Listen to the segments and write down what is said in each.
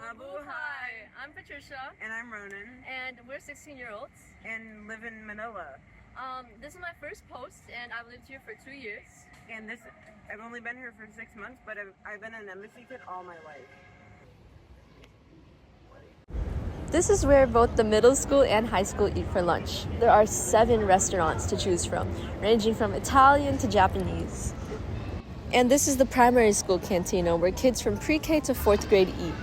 Mabuhay! I'm Patricia. And I'm Ronan. And we're 16-year-olds. And live in Manila. This is my first post, and I've lived here for 2 years. And I've only been here for 6 months, but I've been an embassy kid all my life. This is where both the middle school and high school eat for lunch. There are 7 restaurants to choose from, ranging from Italian to Japanese. And this is the primary school cantina where kids from pre-K to 4th grade eat.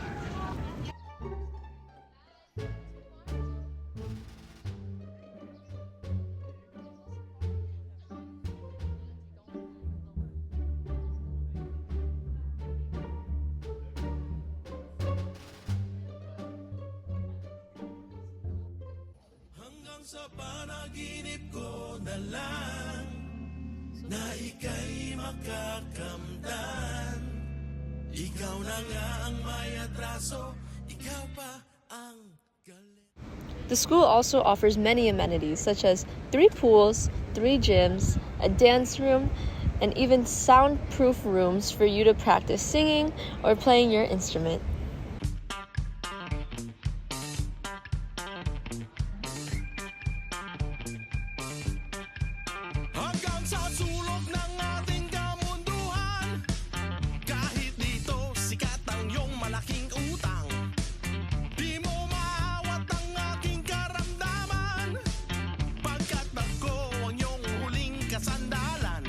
Sa panaginip ko na lang na ika'y makakamtan. Ikaw na nga ang may atraso, ikaw pa ang galit. The school also offers many amenities such as 3 pools, 3 gyms, a dance room, and even soundproof rooms for you to practice singing or playing your instrument. Sa sulok ng ating kamunduhan, kahit dito sikat ang iyong malaking utang, di mo maawat ang aking karamdaman, pagkat ako ang iyong huling kasandalan.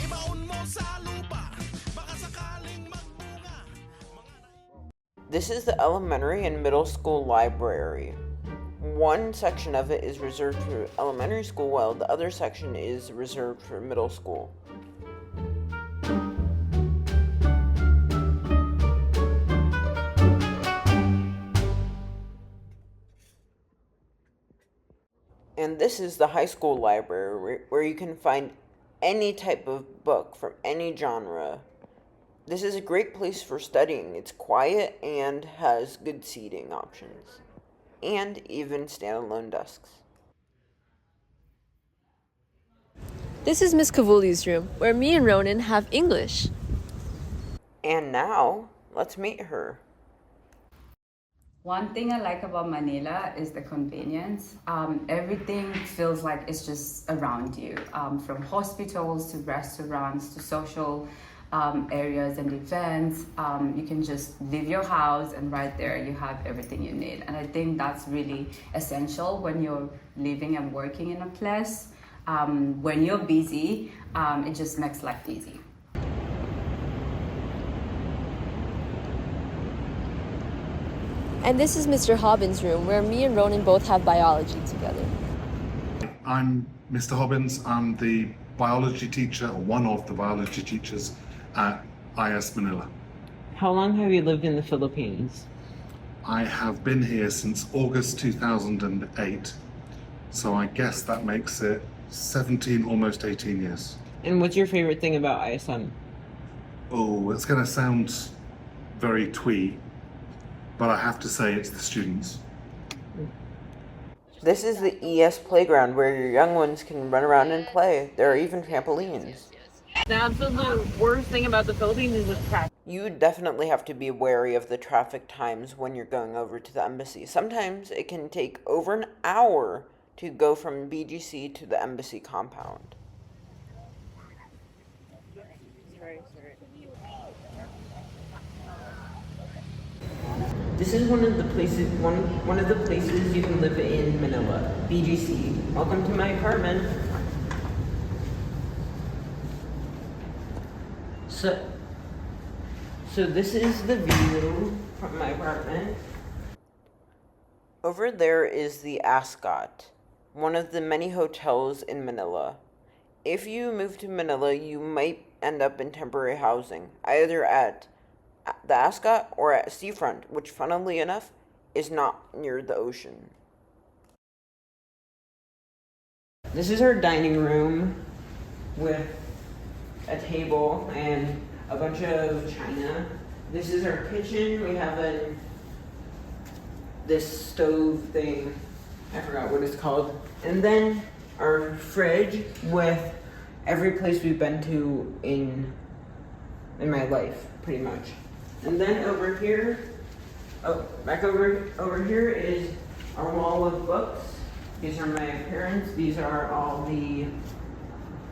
Ibaon mo sa lupa, baka sakaling magbunga. This is the elementary and middle school library. One section of it is reserved for elementary school, while the other section is reserved for middle school. And this is the high school library, where you can find any type of book from any genre. This is a great place for studying. It's quiet and has good seating options, and even standalone desks. This is Miss Kavuli's room, where me and Ronan have English. And now, let's meet her. One thing I like about Manila is the convenience. Everything feels like it's just around you, from hospitals to restaurants to social areas and events. You can just leave your house and right there you have everything you need. And I think that's really essential when you're living and working in a place. When you're busy, it just makes life easy. And this is Mr. Hobbins' room, where me and Ronan both have biology together. I'm Mr. Hobbins. I'm the biology teacher, or one of the biology teachers at IS Manila. How long have you lived in the Philippines? I have been here since August 2008, so I guess that makes it 17, almost 18 years. And what's your favorite thing about ISM? Oh, it's going to sound very twee, but I have to say it's the students. This is the ES playground where your young ones can run around and play. There are even trampolines. The absolute worst thing about the Philippines is the traffic. You definitely have to be wary of the traffic times when you're going over to the embassy. Sometimes it can take over an hour to go from BGC to the embassy compound. This is one of the places you can live in Manila, BGC. Welcome to my apartment. So this is the view from my apartment. Over there is the Ascot, one of the many hotels in Manila. If you move to Manila, you might end up in temporary housing, either at the Ascot or at Seafront, which funnily enough is not near the ocean. This is our dining room with a table and a bunch of china. This is our kitchen. We have this stove thing. I forgot what it's called. And then our fridge with every place we've been to in my life, pretty much. And then over here, back over here is our wall of books. These are my parents. These are all the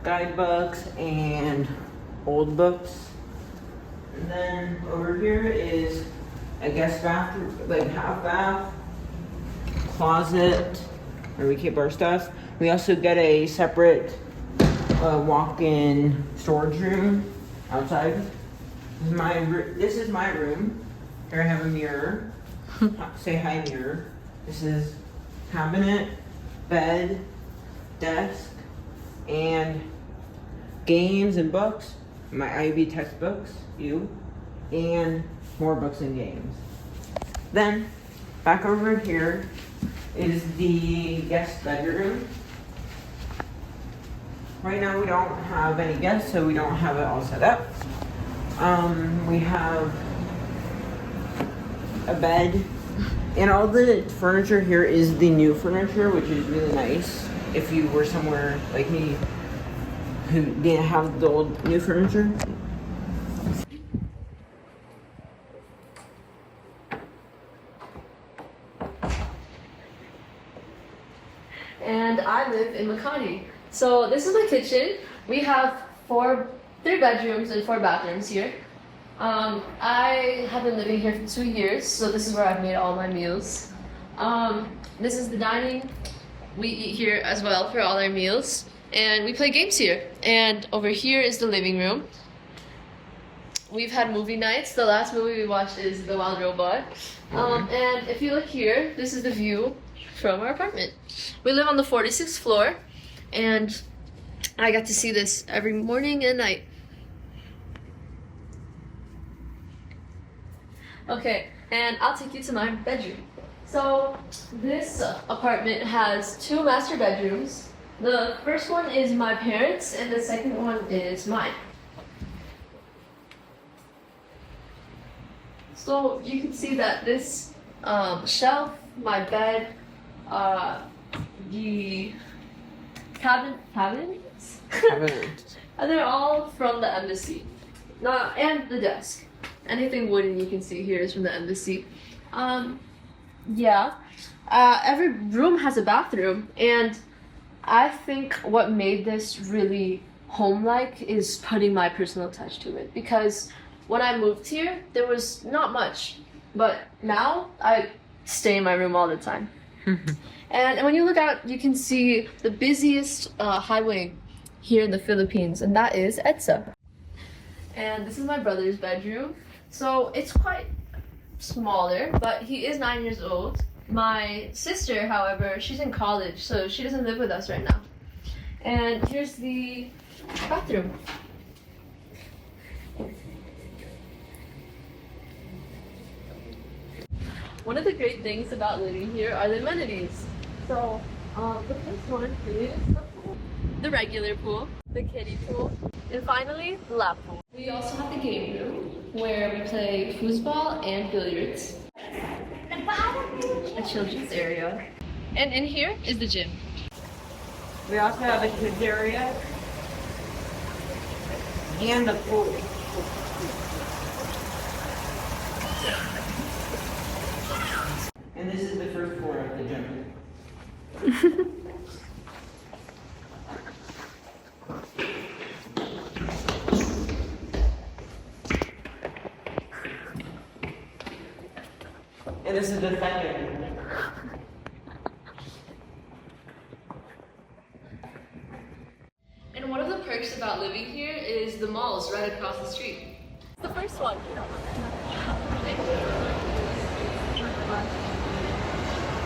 guidebooks and old books. And then over here is a guest bathroom, like half bath, closet, where we keep our stuff. We also get a separate walk-in storage room outside. This is my room. Here I have a mirror. Say hi, mirror. This is cabinet, bed, desk, and games and books. My IB textbooks, and more books and games. Then, back over here is the guest bedroom. Right now we don't have any guests, so we don't have it all set up. We have a bed, and all the furniture here is the new furniture, which is really nice if you were somewhere like me who didn't have the old new furniture. And I live in Makati. So this is my kitchen. We have three bedrooms and 4 bathrooms here. I have been living here for 2 years, so this is where I've made all my meals. This is the dining. We eat here as well for all our meals, and we play games here. And over here is the living room. We've had movie nights. The last movie we watched is The Wild Robot. And if you look here, this is the view from our apartment. We live on the 46th floor, and I got to see this every morning and night. Okay, and I'll take you to my bedroom. So this apartment has 2 master bedrooms. The first one is my parents', and the second one is mine. So you can see that this shelf, my bed, the cabinets, and they're all from the embassy. And the desk. Anything wooden you can see here is from the embassy. Every room has a bathroom, and I think what made this really home-like is putting my personal touch to it. Because when I moved here, there was not much, but now I stay in my room all the time. And when you look out, you can see the busiest highway here in the Philippines, and that is EDSA. And this is my brother's bedroom. So it's quite smaller, but he is 9 years old. My sister, however, she's in college, so she doesn't live with us right now. And here's the bathroom. One of the great things about living here are the amenities. So, the first one is the pool, the regular pool, the kiddie pool, and finally, the lap pool. We also have the game room, where we play foosball and billiards. A children's area. And in here is the gym. We also have a kids area and a pool. And this is the first floor of the gym. And this is the second. And one of the perks about living here is the malls right across the street. The first one.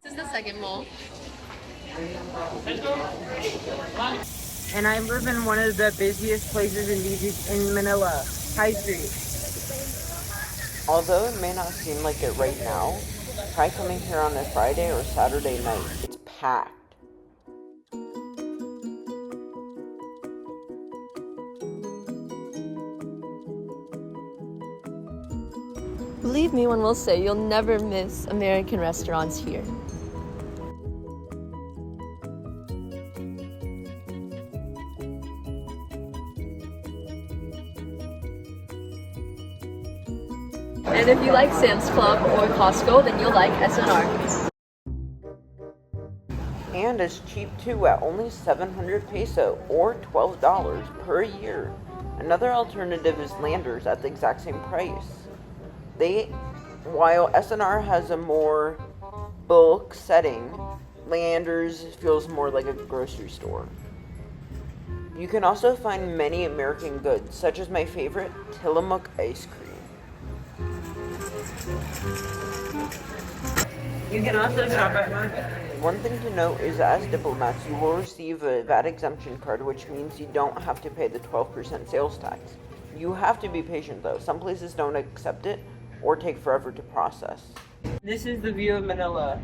This is the second mall. And I live in one of the busiest places in Manila, High Street. Although it may not seem like it right now, try coming here on a Friday or Saturday night. It's packed. Believe me when we'll say you'll never miss American restaurants here. And if you like Sam's Club or Costco, then you'll like SNR. And it's cheap too at only 700 peso or $12 per year. Another alternative is Landers at the exact same price. While SNR has a more bulk setting, Landers feels more like a grocery store. You can also find many American goods, such as my favorite, Tillamook ice cream. You can also shop at Market. One thing to note is as diplomats, you will receive a VAT exemption card, which means you don't have to pay the 12% sales tax. You have to be patient though. Some places don't accept it or take forever to process. This is the view of Manila.